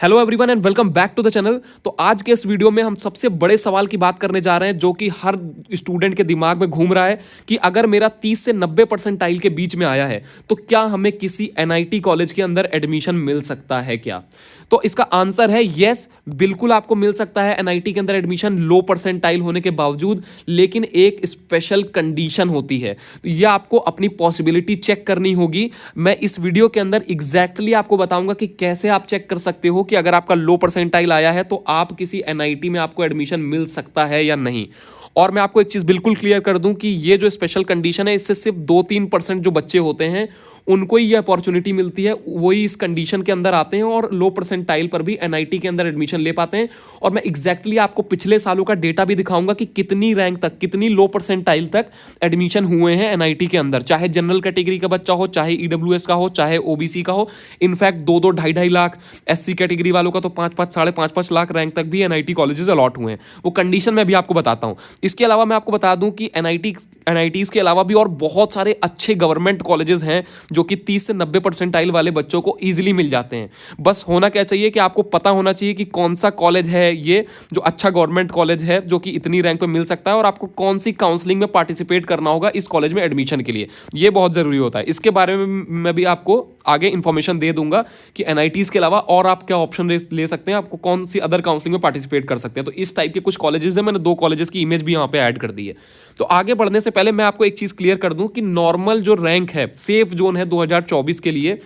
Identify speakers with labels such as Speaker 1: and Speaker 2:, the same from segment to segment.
Speaker 1: Hello everyone and welcome back to the channel. तो आज के इस वीडियो में हम सबसे बड़े सवाल की बात करने जा रहे हैं जो कि हर स्टूडेंट के दिमाग में घूम रहा है कि अगर मेरा 30 से 90 परसेंटाइल के बीच में आया है तो क्या हमें किसी एनआईटी कॉलेज के अंदर एडमिशन मिल सकता है क्या। तो इसका आंसर है यस, बिल्कुल आपको मिल सकता है एनआईटी के अंदर एडमिशन लो परसेंटाइल होने के बावजूद, लेकिन एक स्पेशल कंडीशन होती है। तो यह आपको अपनी पॉसिबिलिटी चेक करनी होगी। मैं इस वीडियो के अंदर एग्जैक्टली आपको बताऊंगा कि कैसे आप चेक कर सकते हो कि अगर आपका लो परसेंटाइल आया है तो आप किसी एनआईटी में आपको एडमिशन मिल सकता है या नहीं। और मैं आपको एक चीज बिल्कुल क्लियर कर दूं कि ये जो स्पेशल कंडीशन है इससे सिर्फ 2-3% जो बच्चे होते हैं उनको ही ये अपॉर्चुनिटी मिलती है, वही इस कंडीशन के अंदर आते हैं और लो परसेंटाइल पर भी एनआईटी के अंदर एडमिशन ले पाते हैं। और मैं एग्जैक्टली आपको पिछले सालों का डेटा भी दिखाऊंगा कि कितनी रैंक तक, कितनी लो परसेंटाइल तक एडमिशन हुए हैं एनआईटी के अंदर, चाहे जनरल कैटेगरी का बच्चा हो, चाहे ईडब्ल्यूएस का हो, चाहे ओबीसी का हो। इनफैक्ट 2-2, 2.5-2.5 लाख, एससी कैटेगरी वालों का तो 5-5, 5.5 लाख रैंक तक भी एनआईटी कॉलेजेस अलॉट हुए हैं। वो कंडीशन मैं भी आपको बताता हूं। इसके अलावा मैं आपको बता दूं कि एनआईटीज के अलावा भी और बहुत सारे अच्छे गवर्नमेंट कॉलेजेस हैं जो कि 30 से 90 परसेंटाइल वाले बच्चों को इजीली मिल जाते हैं। बस होना क्या चाहिए कि आपको पता होना चाहिए कि कौन सा कॉलेज है ये जो अच्छा गवर्नमेंट कॉलेज है जो कि इतनी रैंक पे मिल सकता है, और आपको कौन सी काउंसलिंग में पार्टिसिपेट करना होगा इस कॉलेज में एडमिशन के लिए। ये बहुत जरूरी होता है। इसके बारे में मैं भी आपको आगे इंफॉर्मेशन दे दूंगा कि एनआईटीज के अलावा और आप क्या ऑप्शन ले सकते हैं, आपको कौन सी अदर काउंसलिंग में पार्टिसिपेट कर सकते हैं। तो इस टाइप के कुछ कॉलेजेस हैं, मैंने 2 कॉलेजेस की इमेज भी यहाँ पे ऐड कर दी है। तो आगे बढ़ने से पहले मैं आपको एक चीज क्लियर कर दूं कि नॉर्मल जो रैंक है, सेफ जोन है 2024 के लिए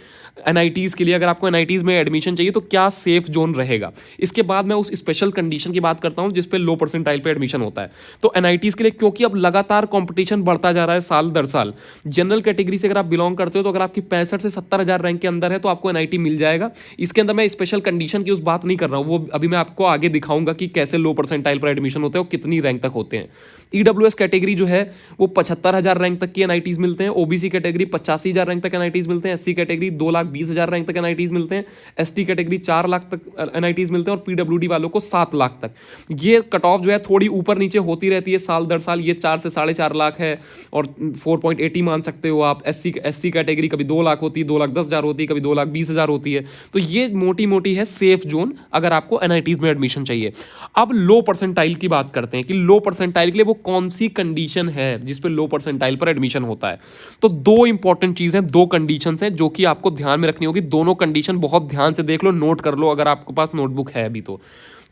Speaker 1: एनआईटीज के लिए, अगर आपको एनआईटीज में एडमिशन चाहिए तो क्या सेफ जोन रहेगा। इसके बाद मैं उस स्पेशल कंडीशन की बात करता हूं जिस पे लो परसेंटाइल पे एडमिशन होता है। तो एनआईटीज के लिए क्योंकि अब लगातार कंपटीशन बढ़ता जा रहा है साल दर साल, जनरल कैटेगरी से अगर आप बिलोंग करते हो तो अगर आपकी 65 से 70 हजार रैंक के अंदर है तो आपको एनआईटी मिल जाएगा। इसके अंदर मैं स्पेशल कंडीशन की उस बात नहीं कर रहा हूं, वो अभी मैं आपको आगे दिखाऊंगा कि कैसे लो परसेंटाइल पर एडमिशन होते हैं और कितनी रैंक तक होते हैं। ईडब्ल्यूएस कैटेगरी जो है वो 75,000 रैंक तक की एनआईटीज मिलते हैं, ओबीसी कैटेगरी 85,000 रैंक तक एनआईटीज मिलते हैं, एससी कैटेगरी 2,20,000 रैंक तक एनआईटीज मिलते हैं, एसटी कैटेगरी 4 लाख तक एनआईटीज मिलते हैं और पीडब्ल्यूडी वालों को 7 लाख तक। ये कट ऑफ जो है थोड़ी ऊपर नीचे होती रहती है साल दर साल। ये 4 से 4.5 लाख है और 4.80 मान सकते हो आप। एससी कैटेगरी कभी 2 लाख होती है, 2,10,000 होती है, कभी 2,20,000 होती है। तो ये मोटी मोटी है सेफ जोन अगर आपको एनआईटीज में एडमिशन चाहिए। अब लो परसेंटाइल की बात करते हैं कि लो परसेंटाइल के लिए वो कौन सी कंडीशन है जिस पे लो परसेंटाइल पर एडमिशन होता है। तो 2 इंपॉर्टेंट चीजें, 2 कंडीशंस हैं जो कि आपको ध्यान में रखनी होगी। दोनों कंडीशन बहुत ध्यान से देख लो, नोट कर लो अगर आपके पास नोटबुक है अभी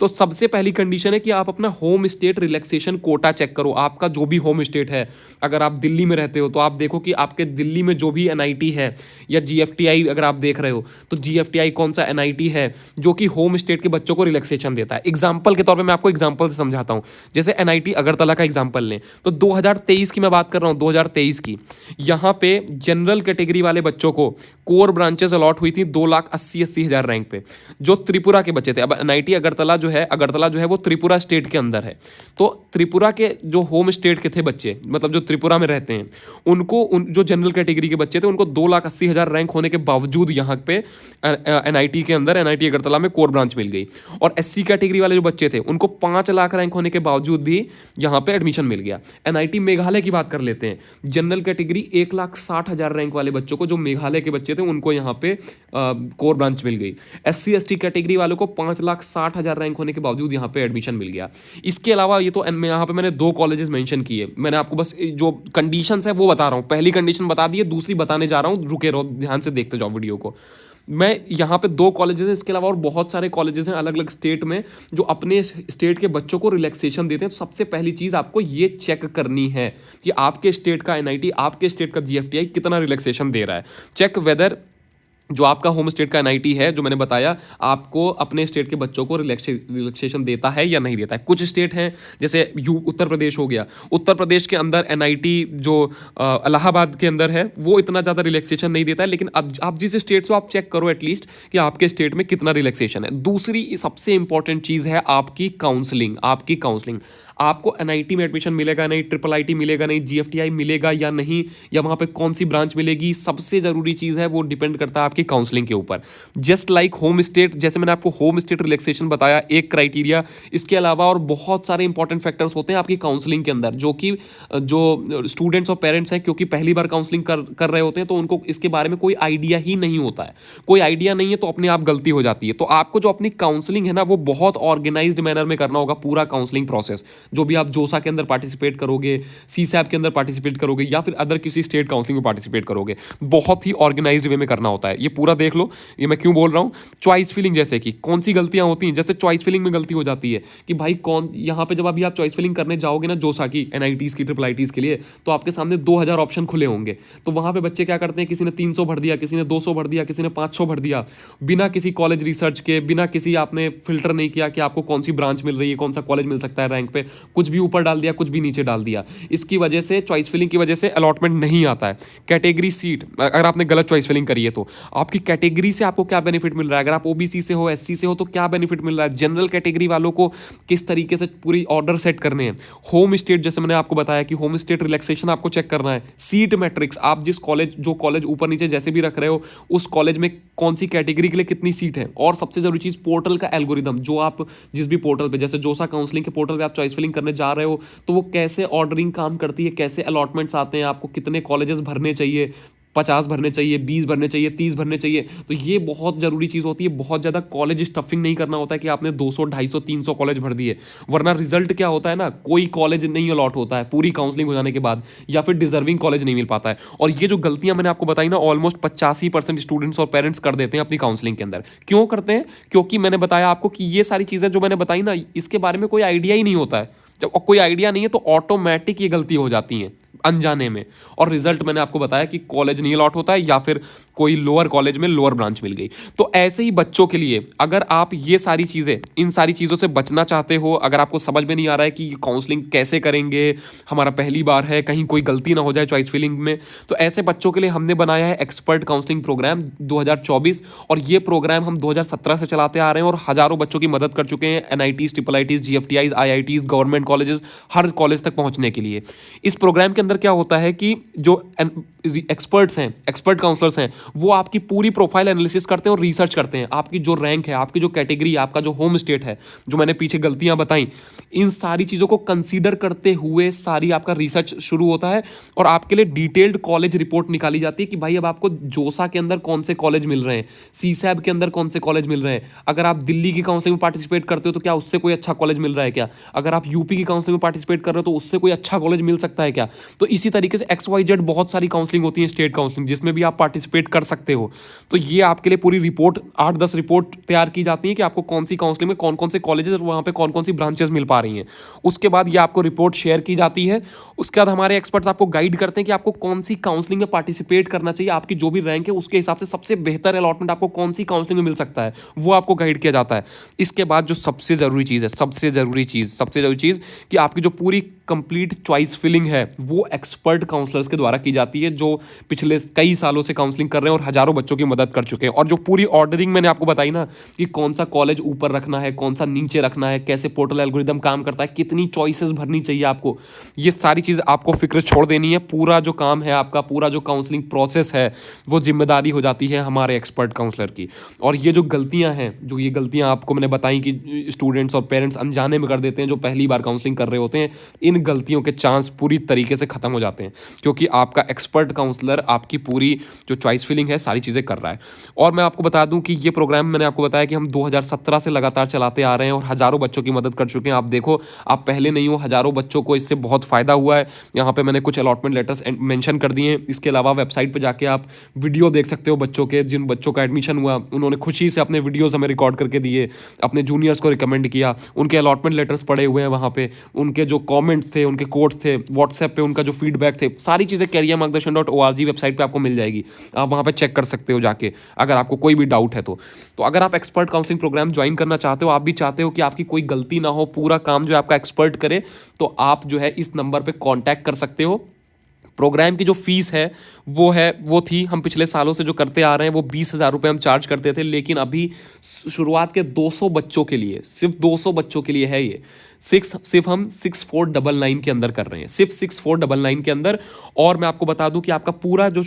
Speaker 1: तो सबसे पहली कंडीशन है कि आप अपना home state relaxation quota check करो। आपका जो भी होम स्टेट है, अगर आप दिल्ली में रहते हो तो आप देखो कि आपके दिल्ली में जो भी एनआईटी है या जीएफटीआई अगर आप देख रहे हो तो जीएफटीआई कौन सा एनआईटी है जो कि होम स्टेट के बच्चों को रिलैक्सेशन देता है। एग्जाम्पल के तौर पर मैं आपको एग्जाम्पल से समझाता हूं। जैसे एनआईटी अगरतला का एग्जाम्पल लें तो 2023 की मैं बात कर रहा हूं, 2023 की। यहां पे जनरल कैटेगरी वाले बच्चों को कोर ब्रांचेस अलॉट हुई थी 2,80,000 रैंक पे, जो त्रिपुरा के बच्चे थे। अब एनआईटी अगरतला जो है वो त्रिपुरा स्टेट के अंदर है। तो त्रिपुरा के जो होम स्टेट के थे बच्चे, मतलब जो त्रिपुरा में रहते हैं, उनको जो जनरल कैटेगरी के बच्चे थे उनको 2,80,000 रैंक होने के बावजूद यहाँ पे एनआईटी के अंदर, एनआईटी अगरतला में कोर ब्रांच मिल गई। और एससी कैटेगरी वाले जो बच्चे थे उनको 5 लाख रैंक होने के बावजूद भी यहाँ पे एडमिशन मिल गया। एनआईटी मेघालय की बात कर लेते हैं। जनरल कैटेगरी 1,60,000 रैंक वाले बच्चों को, जो मेघालय के बच्चे थे, उनको यहाँ पे कोर ब्रांच मिल गई। एससी एसटी कैटेगरी वालों को 5,60,000 रैंक होने के बावजूद यहाँ पे एडमिशन मिल गया। इसके अलावा ये तो यहाँ पे मैंने 2 कॉलेजेस मेंशन किए। मैंने आपको बस जो कंडीशंस है वो बता रहा हूँ। पहली कंडीशन बता दी है, दूसरी बताने जा रहा हूँ, रुके रहो, ध्यान से देखते जाओ वीडियो को। मैं यहाँ पे 2 कॉलेजेस हैं, इसके अलावा और बहुत सारे कॉलेजेस हैं अलग अलग स्टेट में जो अपने स्टेट के बच्चों को रिलैक्सेशन देते हैं। तो सबसे पहली चीज़ आपको ये चेक करनी है कि आपके स्टेट का एनआईटी, आपके स्टेट का जीएफटीआई कितना रिलैक्सेशन दे रहा है। चेक वेदर जो आपका होम स्टेट का एनआईटी है, जो मैंने बताया, आपको अपने स्टेट के बच्चों को रिलैक्सेशन देता है या नहीं देता है। कुछ स्टेट हैं जैसे उत्तर प्रदेश हो गया। उत्तर प्रदेश के अंदर एनआईटी जो इलाहाबाद के अंदर है वो इतना ज़्यादा रिलैक्सेशन नहीं देता है, लेकिन अब आप जिस स्टेट से आप चेक करो एटलीस्ट कि आपके स्टेट में कितना रिलैक्सेशन है। दूसरी सबसे इंपॉर्टेंट चीज़ है आपकी काउंसलिंग। आपको एनआईटी में एडमिशन मिलेगा नहीं, ट्रिपल आईटी मिलेगा नहीं, जीएफटीआई मिलेगा या नहीं, या वहाँ पे कौन सी ब्रांच मिलेगी, सबसे ज़रूरी चीज़ है वो डिपेंड करता है आपकी काउंसलिंग के ऊपर। जस्ट लाइक होम स्टेट, जैसे मैंने आपको होम स्टेट रिलैक्सेशन बताया एक क्राइटेरिया, इसके अलावा और बहुत सारे इंपॉर्टेंट फैक्टर्स होते हैं आपकी काउंसलिंग के अंदर, जो कि जो स्टूडेंट्स और पेरेंट्स हैं क्योंकि पहली बार काउंसलिंग कर रहे होते हैं तो उनको इसके बारे में कोई आइडिया ही नहीं होता है। कोई आइडिया नहीं है तो अपने आप गलती हो जाती है। तो आपको जो अपनी काउंसलिंग है ना वो बहुत ऑर्गेनाइज्ड मैनर में करना होगा, पूरा काउंसलिंग प्रोसेस। जो भी आप जोसा के अंदर पार्टिसिपेट करोगे, सीसैप के अंदर पार्टिसिपेट करोगे, या फिर अदर किसी स्टेट काउंसलिंग में पार्टिसिपेट करोगे, बहुत ही ऑर्गेनाइज्ड वे में करना होता है। ये पूरा देख लो, ये मैं क्यों बोल रहा हूँ। चॉइस फिलिंग, जैसे कि कौन सी गलतियां होती हैं, जैसे चॉइस फिलिंग में गलती हो जाती है कि भाई कौन, यहाँ पे जब अभी आप चॉइस फिलिंग करने जाओगे ना जोसा की, एनआईटीज की, ट्रिपल आईटीज के लिए, तो आपके सामने 2000 ऑप्शन खुले होंगे। तो वहां पे बच्चे क्या करते हैं, किसी ने 300 भर दिया, किसी ने 200 भर दिया, किसी ने 500 भर दिया, बिना किसी कॉलेज रिसर्च के, बिना किसी आपने फिल्टर नहीं किया कि आपको कौन सी ब्रांच मिल रही है, कौन सा कॉलेज मिल सकता है रैंक पे, कुछ भी ऊपर डाल दिया, कुछ भी नीचे डाल दिया। इसकी वजह से, चॉइस फिलिंग की वजह से अलॉटमेंट नहीं आता है। कैटेगरी सीट, अगर आपने गलत चॉइस फिलिंग करी है तो आपकी कैटेगरी से आपको क्या बेनिफिट मिल रहा है, अगर आप ओबीसी से हो, एससी से हो, तो क्या बेनिफिट मिल रहा है, जनरल कैटेगरी वालों को किस तरीके से पूरी ऑर्डर सेट करने हैं। होम स्टेट, जैसे मैंने आपको बताया कि होम स्टेट रिलैक्सेशन आपको चेक करना है। सीट मैट्रिक्स, आप जिस कॉलेज, जो कॉलेज ऊपर नीचे जैसे भी रख रहे हो, उस कॉलेज में कौन सी कैटेगरी के लिए कितनी सीट है। और सबसे जरूरी चीज पोर्टल का एल्गोरिदम, जो आप जिस भी पोर्टल पे, जैसे जोसा काउंसलिंग के पोर्टल पे आप चॉइस फिलिंग करने जा रहे हो, तो वो कैसे ऑर्डरिंग काम करती है, कैसे अलॉटमेंट्स आते हैं, आपको कितने कॉलेजेस भरने चाहिए, 50 भरने चाहिए, 20 भरने चाहिए, 30 भरने चाहिए। तो ये बहुत जरूरी चीज होती है। बहुत ज्यादा कॉलेज स्टफिंग नहीं करना होता है कि आपने 200, 250, 300 कॉलेज भर दिए, वरना रिजल्ट क्या होता है ना, कोई कॉलेज नहीं अलॉट होता है पूरी काउंसलिंग हो जाने के बाद, या फिर डिजर्विंग कॉलेज नहीं मिल पाता है। और ये जो गलतियां मैंने आपको बताई ना, ऑलमोस्ट 85% स्टूडेंट्स और पेरेंट्स कर देते हैं अपनी काउंसलिंग के अंदर। क्यों करते हैं? क्योंकि मैंने बताया आपको कि ये सारी चीजें जो मैंने बताई ना, इसके बारे में कोई आइडिया ही नहीं होता है। जब कोई आइडिया नहीं है तो ऑटोमेटिक ये गलती हो जाती है अनजाने में, और रिजल्ट मैंने आपको बताया कि कॉलेज नहीं अलॉट होता है, या फिर कोई लोअर कॉलेज में लोअर ब्रांच मिल गई। तो ऐसे ही बच्चों के लिए, अगर आप ये सारी चीज़ें, इन सारी चीज़ों से बचना चाहते हो, अगर आपको समझ में नहीं आ रहा है कि काउंसलिंग कैसे करेंगे, हमारा पहली बार है, कहीं कोई गलती ना हो जाए चॉइस फिलिंग में, तो ऐसे बच्चों के लिए हमने बनाया है एक्सपर्ट काउंसलिंग प्रोग्राम 2024। और ये प्रोग्राम हम 2017 से चलाते आ रहे हैं और हज़ारों बच्चों की मदद कर चुके हैं, NITs, triple ITs, GFTIs, IITs, government colleges, हर कॉलेज तक पहुंचने के लिए। इस प्रोग्राम के अंदर क्या होता है कि जो एक्सपर्ट्स हैं, एक्सपर्ट काउंसलर्स हैं, वो आपकी पूरी प्रोफाइल एनालिसिस करते हैं और रिसर्च करते हैं। आपकी जो रैंक है, आपकी जो कैटेगरी, आपका जो होम स्टेट है, जो मैंने पीछे गलतियां बताई, इन सारी चीज़ों को कंसीडर करते हुए सारी आपका रिसर्च शुरू होता है और आपके लिए डिटेल्ड कॉलेज रिपोर्ट निकाली जाती है कि भाई अब आपको जोसा के अंदर कौन से कॉलेज मिल रहे हैं, सीसैब के अंदर कौन से कॉलेज मिल रहे हैं। अगर आप दिल्ली की काउंसलिंग में पार्टिसिपेट करते हो तो क्या उससे कोई अच्छा कॉलेज मिल रहा है क्या? अगर आप यूपी की काउंसलिंग में पार्टिसिपेट कर रहे हो तो उससे कोई अच्छा कॉलेज मिल सकता है क्या? तो इसी तरीके से XYZ बहुत सारी काउंसलिंग होती है, स्टेट काउंसलिंग, जिसमें भी आप पार्टिसिपेट कर सकते हो। तो ये आपके लिए पूरी रिपोर्ट, 8-10 रिपोर्ट तैयार की जाती है कि आपको कौन सी काउंसलिंग में कौन कौन से कॉलेजेस और वहाँ पे कौन कौन सी ब्रांचेस मिल पा रही हैं। उसके बाद ये आपको रिपोर्ट शेयर की जाती है। उसके बाद हमारे एक्सपर्ट्स आपको गाइड करते हैं कि आपको कौन सी काउंसलिंग में पार्टिसिपेट करना चाहिए, आपकी जो भी रैंक है उसके हिसाब से सबसे बेहतर अलॉटमेंट आपको कौन सी काउंसलिंग में मिल सकता है, वो आपको गाइड किया जाता है। इसके बाद जो सबसे ज़रूरी चीज़ है, सबसे ज़रूरी चीज़ कि आपकी जो पूरी कंप्लीट चॉइस फिलिंग है वो एक्सपर्ट काउंसलर्स के द्वारा की जाती है, जो पिछले कई सालों से काउंसलिंग कर रहे हैं और हजारों बच्चों की मदद कर चुके हैं। और जो पूरी ऑर्डरिंग मैंने आपको बताई ना कि कौन सा कॉलेज ऊपर रखना है, कौन सा नीचे रखना है, कैसे पोर्टल एल्गोरिदम काम करता है, कितनी चॉइसेस भरनी चाहिए आपको, ये सारी चीज़ आपको फिक्र छोड़ देनी है। पूरा जो काम है आपका, पूरा जो काउंसलिंग प्रोसेस है, वो जिम्मेदारी हो जाती है हमारे एक्सपर्ट काउंसलर की। और ये जो गलतियां हैं, जो ये गलतियां आपको मैंने बताई कि स्टूडेंट्स और पेरेंट्स अनजाने में कर देते हैं जो पहली बार काउंसलिंग कर रहे होते हैं, इन गलतियों के चांस पूरी तरीके से खत्म हो जाते हैं, क्योंकि आपका एक्सपर्ट काउंसलर आपकी पूरी जो चॉइस फिलिंग है सारी चीज़ें कर रहा है। और मैं आपको बता दूं कि ये प्रोग्राम मैंने आपको बताया कि हम 2017 से लगातार चलाते आ रहे हैं और हज़ारों बच्चों की मदद कर चुके हैं। आप देखो, आप पहले नहीं हो, हज़ारों बच्चों को इससे बहुत फ़ायदा हुआ है। यहाँ पे मैंने कुछ अलॉटमेंट लेटर्स मेंशन कर दिए हैं। इसके अलावा वेबसाइट पे जाके आप वीडियो देख सकते हो बच्चों के, जिन बच्चों का एडमिशन हुआ उन्होंने खुशी से अपने वीडियोज़ हमें रिकॉर्ड करके दिए, अपने जूनियर्स को रिकमेंड किया, उनके अलॉटमेंट लेटर्स पड़े हुए हैं वहाँ पे, उनके जो कॉमेंट्स थे, उनके कोड्स थे, व्हाट्सएप पे उनका जो फीडबैक थे, सारी चीज़ें careermargdarshan.org वेबसाइट पे आपको मिल जाएगी। आप वहाँ पे चेक कर सकते हो जाके, अगर आपको कोई भी डाउट है तो। अगर आप एक्सपर्ट काउंसलिंग प्रोग्राम ज्वाइन करना चाहते हो, आप भी चाहते हो कि आपकी कोई गलती ना हो, पूरा काम जो है आपका एक्सपर्ट करे, तो आप जो है इस नंबर पे कांटेक्ट कर सकते हो। प्रोग्राम की जो फीस है वो थी, हम पिछले सालों से जो करते आ रहे हैं, वो 20,000 रुपये हम चार्ज करते थे, लेकिन अभी शुरुआत के 200 बच्चों के लिए, सिर्फ 200 बच्चों के लिए है ये, सिर्फ हम 6499 के अंदर कर रहे हैं, सिर्फ 6499 के अंदर। और मैं आपको बता दूं कि आपका पूरा जो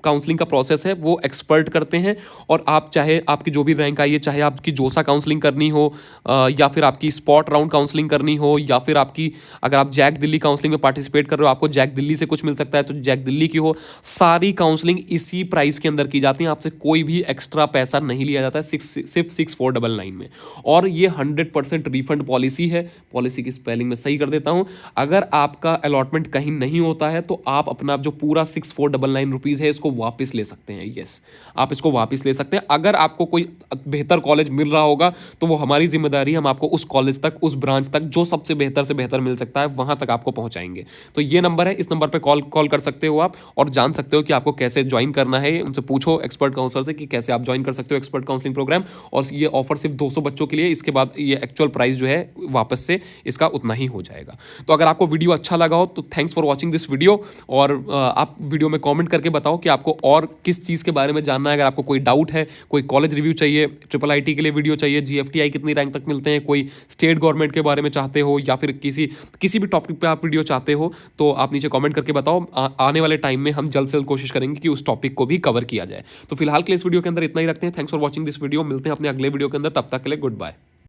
Speaker 1: काउंसलिंग का प्रोसेस है वो एक्सपर्ट करते हैं। और आप चाहे आपकी जो भी रैंक आई है, चाहे आपकी जोसा काउंसलिंग करनी हो या फिर आपकी स्पॉट राउंड काउंसलिंग करनी हो, या फिर आपकी अगर आप जैक दिल्ली काउंसलिंग में पार्टिसिपेट कर रहे हो, आपको जैक दिल्ली से कुछ मिल सकता है तो जैक दिल्ली की हो, सारी काउंसलिंग इसी प्राइस के अंदर की जाती है। आपसे कोई भी एक्स्ट्रा पैसा नहीं लिया जाता है, सिर्फ 6499 में। और ये 100% रिफंड पॉलिसी है। पॉलिसी की स्पेलिंग में सही कर देता हूं। अगर आपका अलॉटमेंट कहीं नहीं होता है तो आप अपना जो पूरा 6499 रुपीज़ है इसको वापस ले सकते हैं। यस, आप इसको वापस ले सकते हैं। अगर आपको कोई बेहतर कॉलेज मिल रहा होगा तो वो हमारी जिम्मेदारी है, हम आपको उस कॉलेज तक, उस ब्रांच तक जो सबसे बेहतर से बेहतर मिल सकता है वहां तक आपको पहुंचाएंगे। तो ये नंबर है, इस नंबर पर कॉल कर सकते हो आप और जान सकते हो कि आपको कैसे ज्वाइन करना है। उनसे पूछो एक्सपर्ट काउंसलर से कि कैसे आप ज्वाइन कर सकते हो एक्सपर्ट काउंसलिंग प्रोग्राम। और ये ऑफर सिर्फ 200 बच्चों के लिए, इसके बाद ये एक्चुअल प्राइस जो है वापस से इसका उतना ही हो जाएगा। तो अगर आपको वीडियो अच्छा लगा हो तो thanks for watching this video. और आप वीडियो में कॉमेंट करके बताओ कि आपको और किस चीज़ के बारे में जानना है। अगर आपको कोई डाउट है, कोई कॉलेज रिव्यू चाहिए, IIIT के लिए वीडियो चाहिए, GFTI कितनी रैंक तक मिलते हैं, कोई स्टेट गवर्नमेंट के बारे में चाहते हो, या फिर किसी भी टॉपिक पे आप वीडियो चाहते हो तो आप नीचे कमेंट करके बताओ। आने वाले टाइम में हम जल्द से जल्द कोशिश करेंगे कि उस टॉपिक को भी कवर किया जाए। तो फिलहाल के लिए इस वीडियो के अंदर इतना ही रखते हैं। Thanks for watching this video. मिलते हैं अपने अगले वीडियो के अंदर, तब तक के लिए गुड बाय।